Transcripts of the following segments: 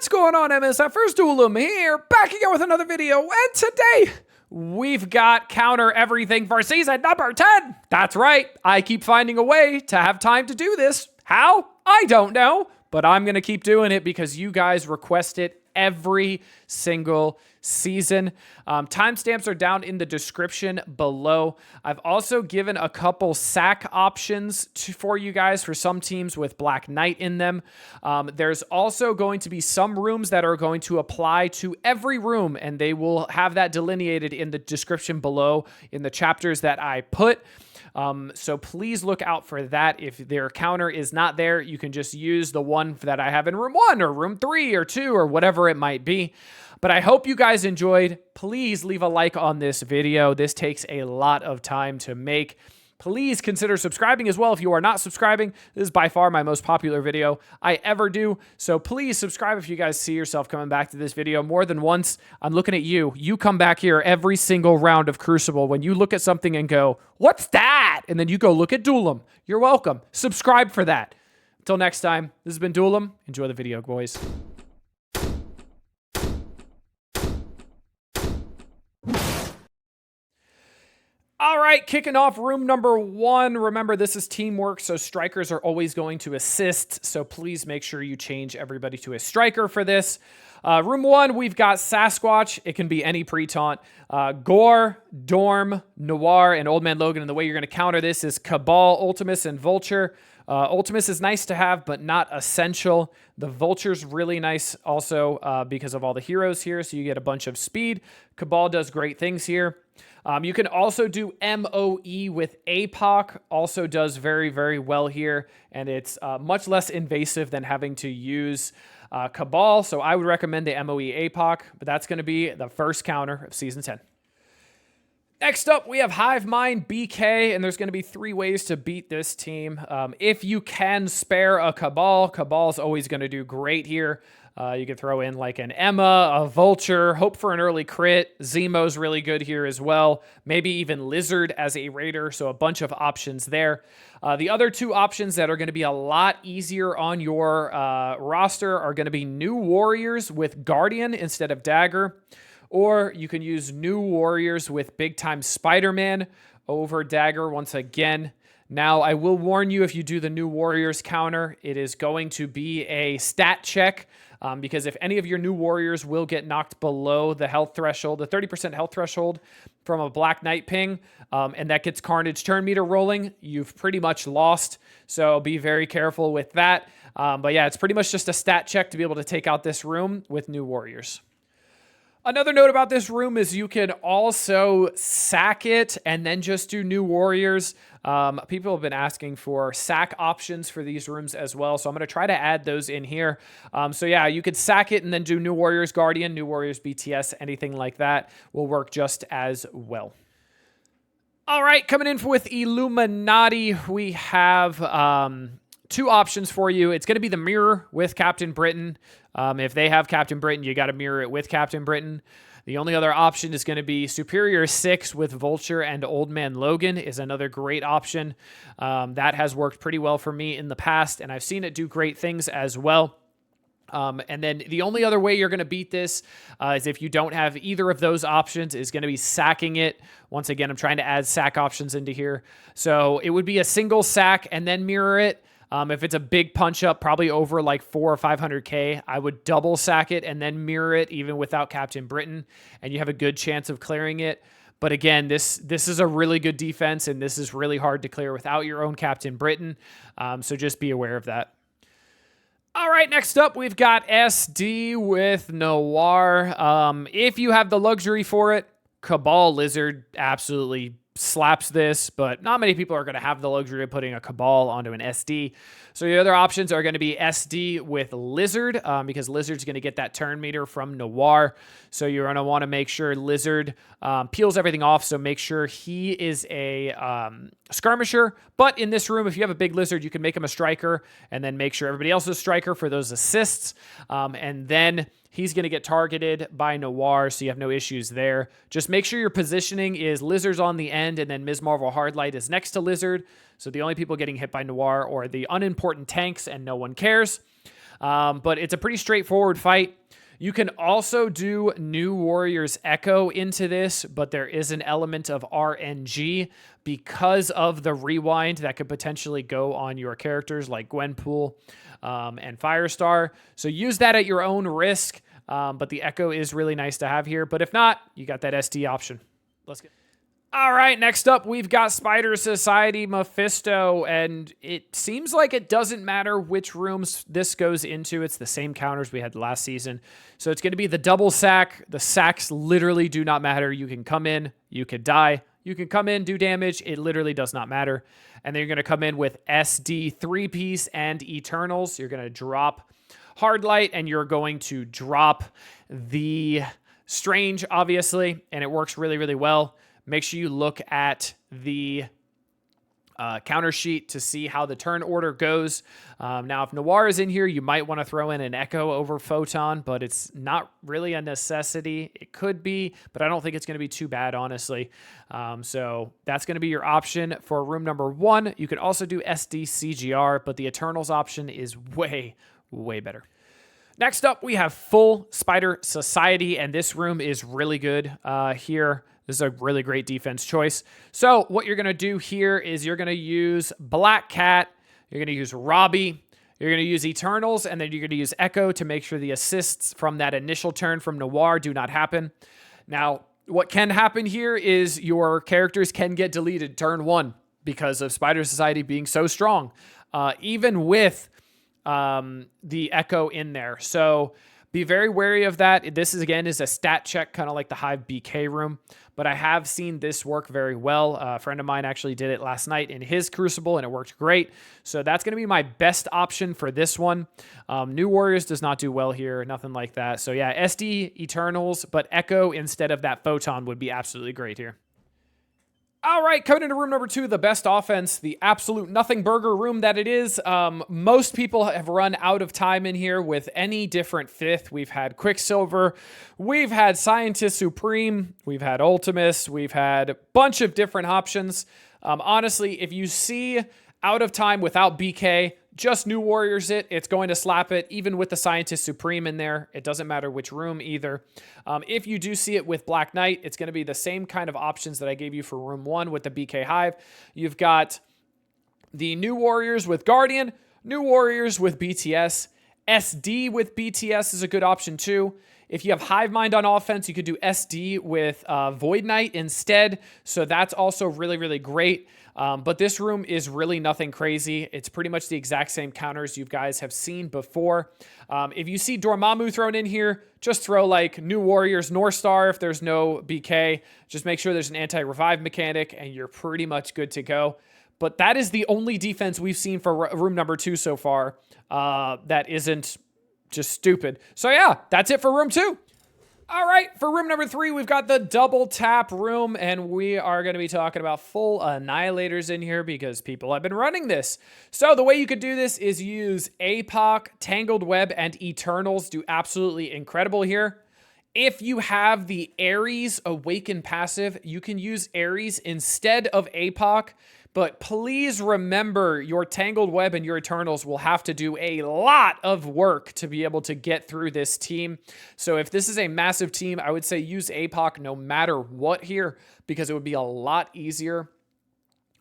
What's going on, MSF? First Duelum here, back again with another video, and today we've got Counter Everything for season number 10. That's right, I keep finding a way to have time to do this. How? I don't know, but I'm going to keep doing it because you guys request it every single season. Timestamps are down in the description below. I've also given a couple sack options for you guys for some teams with Black Knight in them. There's also going to be some rooms that are going to apply to every room, and they will have that delineated in the description below in the chapters that I put. So please look out for that. If their counter is not there, you can just use the one that I have in room 1 or room 3 or 2 or whatever it might be. But I hope you guys enjoyed. Please leave a like on this video. This takes a lot of time to make. Please consider subscribing as well if you are not subscribing. This is by far my most popular video I ever do. So please subscribe if you guys see yourself coming back to this video more than once. I'm looking at you. You come back here every single round of Crucible when you look at something and go, "What's that?" And then you go look at Duelum. You're welcome. Subscribe for that. Until next time, this has been Duelum. Enjoy the video, boys. All right, kicking off room number 1. Remember, this is teamwork, so strikers are always going to assist. So please make sure you change everybody to a striker for this. Room 1, we've got Sasquatch. It can be any pre-taunt. Gorr, Dorm, Noir, and Old Man Logan. And the way you're going to counter this is Cabal, Ultimus, and Vulture. Ultimus is nice to have, but not essential. The Vulture's really nice also because of all the heroes here, so you get a bunch of speed. Cabal does great things here. You can also do MOE with APOC, also does very, very well here, and it's much less invasive than having to use Cabal, so I would recommend the MOE APOC, but that's going to be the first counter of Season 10. Next up, we have Hive+BK, and there's going to be 3 ways to beat this team. If you can spare a Cabal, Cabal's always going to do great here. You could throw in like an Emma, a Vulture, hope for an early crit. Zemo's really good here as well. Maybe even Lizard as a Raider, so a bunch of options there. The other 2 options that are going to be a lot easier on your roster are going to be New Warriors with Guardian instead of Dagger. Or you can use New Warriors with Big Time Spider-Man over Dagger once again. Now, I will warn you, if you do the New Warriors counter, it is going to be a stat check because if any of your New Warriors will get knocked below the health threshold, the 30% health threshold from a Black Knight ping, and that gets Carnage turn meter rolling, you've pretty much lost. So be very careful with that. But yeah, it's pretty much just a stat check to be able to take out this room with New Warriors. Another note about this room is you can also sack it and then just do New Warriors. People have been asking for sack options for these rooms as well, so I'm going to try to add those in here. So yeah, you could sack it and then do New Warriors Guardian, New Warriors BTS, anything like that will work just as well. All right, coming in with Illuminati, we have 2 options for you. It's going to be the mirror with Captain Britain. If they have Captain Britain, you got to mirror it with Captain Britain. The only other option is going to be Superior 6 with Vulture and Old Man Logan is another great option. That has worked pretty well for me in the past, and I've seen it do great things as well. And then the only other way you're going to beat this is if you don't have either of those options, is going to be sacking it. Once again, I'm trying to add sack options into here. So it would be a single sack and then mirror it. If it's a big punch up, probably over like 400 or 500k, I would double sack it and then mirror it even without Captain Britain, and you have a good chance of clearing it. But again, this is a really good defense, and this is really hard to clear without your own Captain Britain. So just be aware of that. All right, next up, we've got SD with Noir. If you have the luxury for it, Cabal Lizard absolutely slaps this, but not many people are going to have the luxury of putting a Cabal onto an SD. So the other options are going to be SD with Lizard, because Lizard's going to get that turn meter from Noir. So you're going to want to make sure Lizard peels everything off, so make sure he is a skirmisher. But in this room, if you have a big Lizard, you can make him a striker, and then make sure everybody else is a striker for those assists. And then he's going to get targeted by Noir, so you have no issues there. Just make sure your positioning is Lizard's on the end, and then Ms. Marvel Hardlight is next to Lizard. So the only people getting hit by Noir are the unimportant tanks, and no one cares. But it's a pretty straightforward fight. You can also do New Warrior's Echo into this, but there is an element of RNG because of the rewind that could potentially go on your characters like Gwenpool and Firestar. So use that at your own risk, but the Echo is really nice to have here. But if not, you got that SD option. Let's get... All right, next up, we've got Spider Society Mephisto, and it seems like it doesn't matter which rooms this goes into. It's the same counters we had last season. So it's going to be the double sack. The sacks literally do not matter. You can come in, you could die. You can come in, do damage. It literally does not matter. And then you're going to come in with SD 3-piece and Eternals. You're going to drop Hard Light, and you're going to drop the Strange, obviously, and it works really, really well. Make sure you look at the counter sheet to see how the turn order goes. Now, if Noir is in here, you might want to throw in an Echo over Photon, but it's not really a necessity. It could be, but I don't think it's going to be too bad, honestly. So that's going to be your option for room number 1. You could also do SD CGR, but the Eternals option is way, way better. Next up, we have full Spider Society, and this room is really good here. This is a really great defense choice. So what you're going to do here is you're going to use Black Cat, you're going to use Robbie, you're going to use Eternals, and then you're going to use Echo to make sure the assists from that initial turn from Noir do not happen. Now, what can happen here is your characters can get deleted turn 1 because of Spider Society being so strong, even with the Echo in there. So be very wary of that. This is, again, is a stat check, kind of like the Hive+BK room, but I have seen this work very well. A friend of mine actually did it last night in his Crucible, and it worked great. So that's going to be my best option for this one. New Warriors does not do well here, nothing like that. So yeah, SD, Eternals, but Echo instead of that Photon would be absolutely great here. All right, coming into room number 2, the best offense, the absolute nothing burger room that it is. Most people have run out of time in here with any different fifth. We've had Quicksilver, we've had Scientist Supreme, we've had Ultimus, we've had a bunch of different options. Honestly, if you see out of time without BK, just New Warriors it's going to slap it, even with the Scientist Supreme in there. It doesn't matter which room either. If you do see it with Black Knight, it's going to be the same kind of options that I gave you for room 1 with the BK Hive. You've got the New Warriors with Guardian, New Warriors with BTS, SD with BTS is a good option too. If you have Hive Mind on offense, you could do SD with Void Knight instead. So that's also really, really great. But this room is really nothing crazy. It's pretty much the exact same counters you guys have seen before. If you see Dormammu thrown in here, just throw like New Warriors North Star if there's no BK. Just make sure there's an anti-revive mechanic and you're pretty much good to go. But that is the only defense we've seen for room number 2 so far that isn't just stupid. So yeah, that's it for room 2. All right, for room number 3, we've got the double tap room, and we are going to be talking about full Annihilators in here because people have been running this. So the way you could do this is use APOC, Tangled Web, and Eternals. Do absolutely incredible here. If you have the Ares Awaken passive, you can use Ares instead of APOC. But please remember your Tangled Web and your Eternals will have to do a lot of work to be able to get through this team. So if this is a massive team, I would say use APOC no matter what here because it would be a lot easier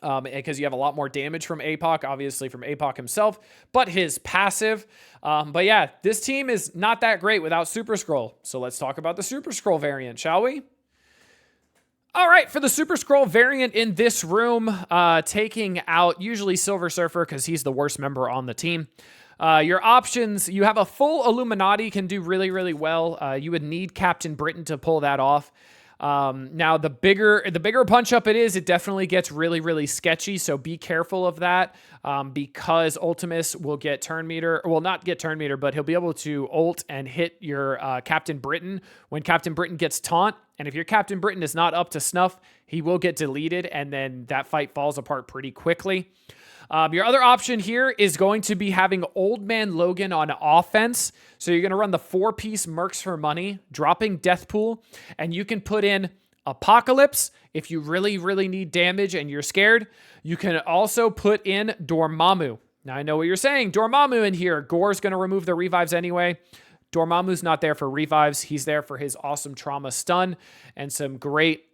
because you have a lot more damage from APOC, obviously from APOC himself, but his passive. But yeah, this team is not that great without Super Scroll. So let's talk about the Super Scroll variant, shall we? All right, for the Super Scroll variant in this room, taking out usually Silver Surfer because he's the worst member on the team. Your options, you have a full Illuminati, can do really, really well. You would need Captain Britain to pull that off. Now, the bigger punch up it is, it definitely gets really, really sketchy, so be careful of that because Ultimus will get turn meter, well, not get turn meter, but he'll be able to ult and hit your Captain Britain when Captain Britain gets taunt. And if your Captain Britain is not up to snuff, he will get deleted, and then that fight falls apart pretty quickly. Your other option here is going to be having Old Man Logan on offense. So you're going to run the 4-piece Mercs for money, dropping Deathpool, and you can put in Apocalypse if you really, really need damage and you're scared. You can also put in Dormammu Now I know what you're saying. Dormammu in here. Gorr's going to remove the revives anyway. Dormammu's not there for revives. He's there for his awesome trauma stun and some great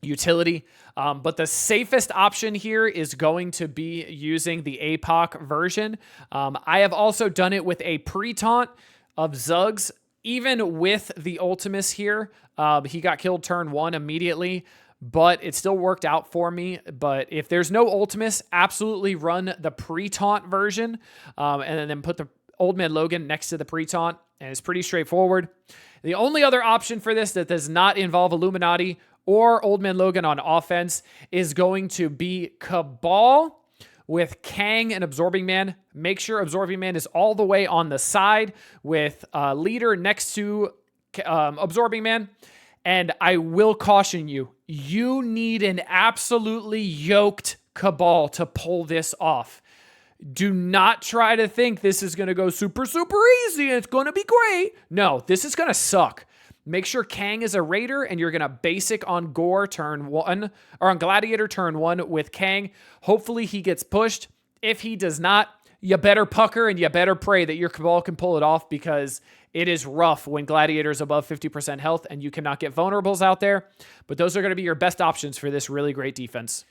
utility. But the safest option here is going to be using the APOC version. I have also done it with a pre-taunt of Zuggs. Even with the Ultimus here, he got killed turn 1 immediately, but it still worked out for me. But if there's no Ultimus, absolutely run the pre-taunt version, and then put the Old Man Logan next to the pre-taunt, and it's pretty straightforward. The only other option for this that does not involve Illuminati or Old Man Logan on offense is going to be Cabal with Kang and Absorbing Man. Make sure Absorbing Man is all the way on the side with Leader next to Absorbing Man. And I will caution you, you need an absolutely yoked Cabal to pull this off. Do not try to think this is going to go super, super easy and it's going to be great. No, this is going to suck. Make sure Kang is a Raider and you're going to basic on Gorr turn 1 or on Gladiator turn 1 with Kang. Hopefully he gets pushed. If he does not, you better pucker and you better pray that your Cabal can pull it off, because it is rough when Gladiator's above 50% health and you cannot get vulnerables out there. But those are going to be your best options for this really great defense.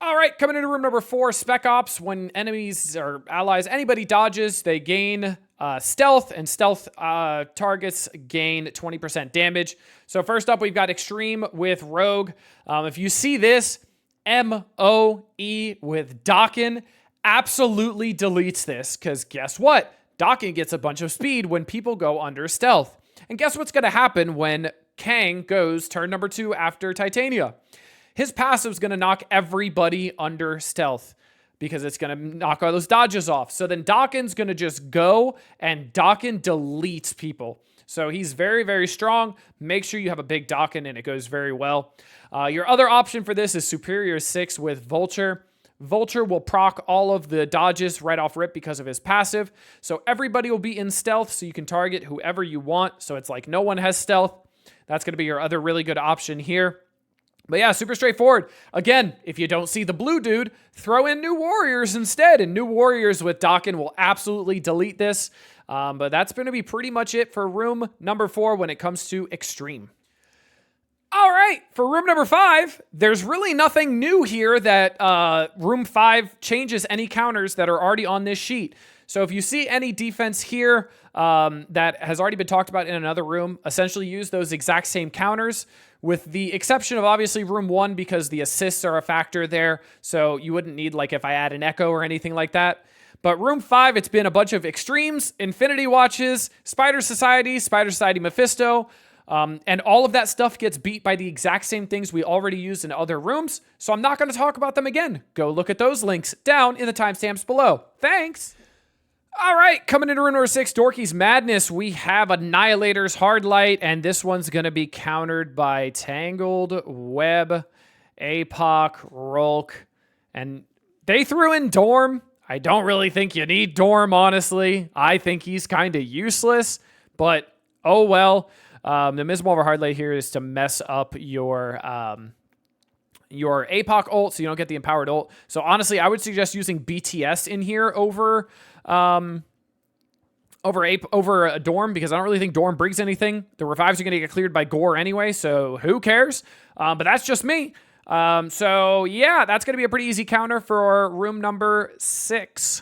All right, coming into room number 4, Spec Ops. When enemies or allies, anybody dodges, they gain stealth, and stealth targets gain 20% damage. So first up, we've got Xtreme with Rogue. If you see this, MOE with Dokken, absolutely deletes this, because guess what? Dokken gets a bunch of speed when people go under stealth. And guess what's going to happen when Kang goes turn number 2 after Titania? His passive is going to knock everybody under stealth, because it's going to knock all those dodges off. So then Dokken's going to just go, and Dokken deletes people. So he's very, very strong. Make sure you have a big Dokken, and it goes very well. Your other option for this is Superior 6 with Vulture. Vulture will proc all of the dodges right off rip because of his passive. So everybody will be in stealth, so you can target whoever you want. So it's like no one has stealth. That's going to be your other really good option here. But yeah, super straightforward. Again, if you don't see the blue dude, throw in New Warriors instead. And New Warriors with Dokken will absolutely delete this. But that's going to be pretty much it for room number 4 when it comes to Xtreme. All right, for room number 5, there's really nothing new here that room 5 changes any counters that are already on this sheet. So if you see any defense here that has already been talked about in another room, essentially use those exact same counters, with the exception of obviously room 1, because the assists are a factor there. So you wouldn't need, like, if I add an Echo or anything like that. But room 5, it's been a bunch of Xtremes, Infinity Watches, Spider Society Mephisto, and all of that stuff gets beat by the exact same things we already used in other rooms. So I'm not going to talk about them again. Go look at those links down in the timestamps below. Thanks. All right, coming into room number 6, Dorky's Madness, we have Annihilators Hardlight, and this one's going to be countered by Tangled, Web, APOC, Rulk, and they threw in Dorm. I don't really think you need Dorm, honestly. I think he's kind of useless, but oh well. The Mismo over Hardlight here is to mess up your APOC ult, so you don't get the empowered ult. So honestly, I would suggest using BTS in here over a Dorm, because I don't really think Dorm brings anything. The revives are going to get cleared by Gorr anyway, so who cares? But that's just me. So yeah, that's going to be a pretty easy counter for room number 6.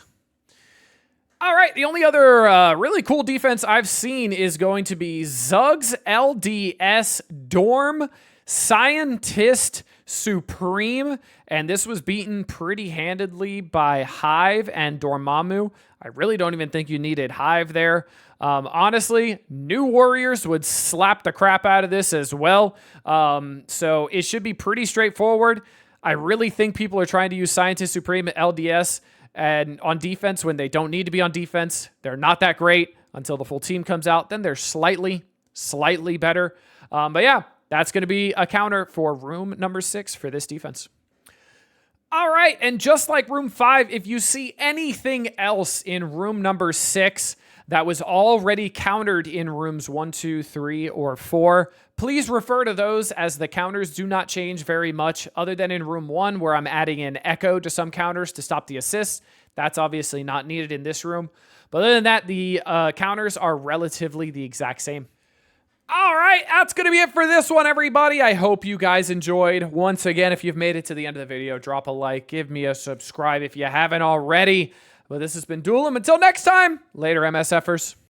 All right, the only other really cool defense I've seen is going to be Zuggs+LDS Dorm Scientist Supreme, and this was beaten pretty handedly by Hive and Dormammu. I really don't even think you needed Hive there. Honestly, New Warriors would slap the crap out of this as well. So it should be pretty straightforward. I really think people are trying to use Scientist Supreme LDS and on defense when they don't need to be on defense. They're not that great until the full team comes out. Then they're slightly better. But yeah, that's going to be a counter for room number 6 for this defense. All right, and just like room 5, if you see anything else in room number 6 that was already countered in rooms 1, 2, 3, or 4, please refer to those, as the counters do not change very much, other than in room 1 where I'm adding in Echo to some counters to stop the assists. That's obviously not needed in this room. But other than that, the counters are relatively the exact same. All right, that's going to be it for this one, everybody. I hope you guys enjoyed. Once again, if you've made it to the end of the video, drop a like, give me a subscribe if you haven't already. But this has been Duelim. Until next time, later, MSFers.